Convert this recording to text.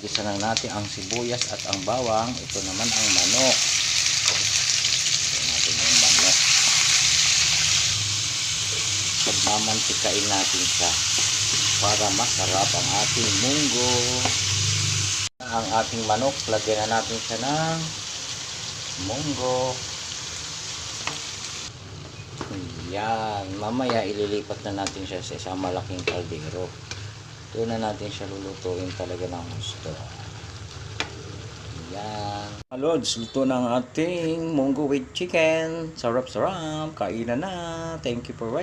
igisa na natin ang sibuyas at ang bawang. Ito naman ang manok. Ito natin yung manok. Pagmamantikain natin siya para masarap ang ating munggo. Ang ating manok, lagyan na natin siya ng munggo. Yan, mamaya ililipat na natin siya sa isang malaking kaldero. Doon na natin siya lulutuin talaga ng gusto. Yan. Lods, luto ng ating munggo with chicken. Sarap-sarap. Kainan na. Thank you for watching.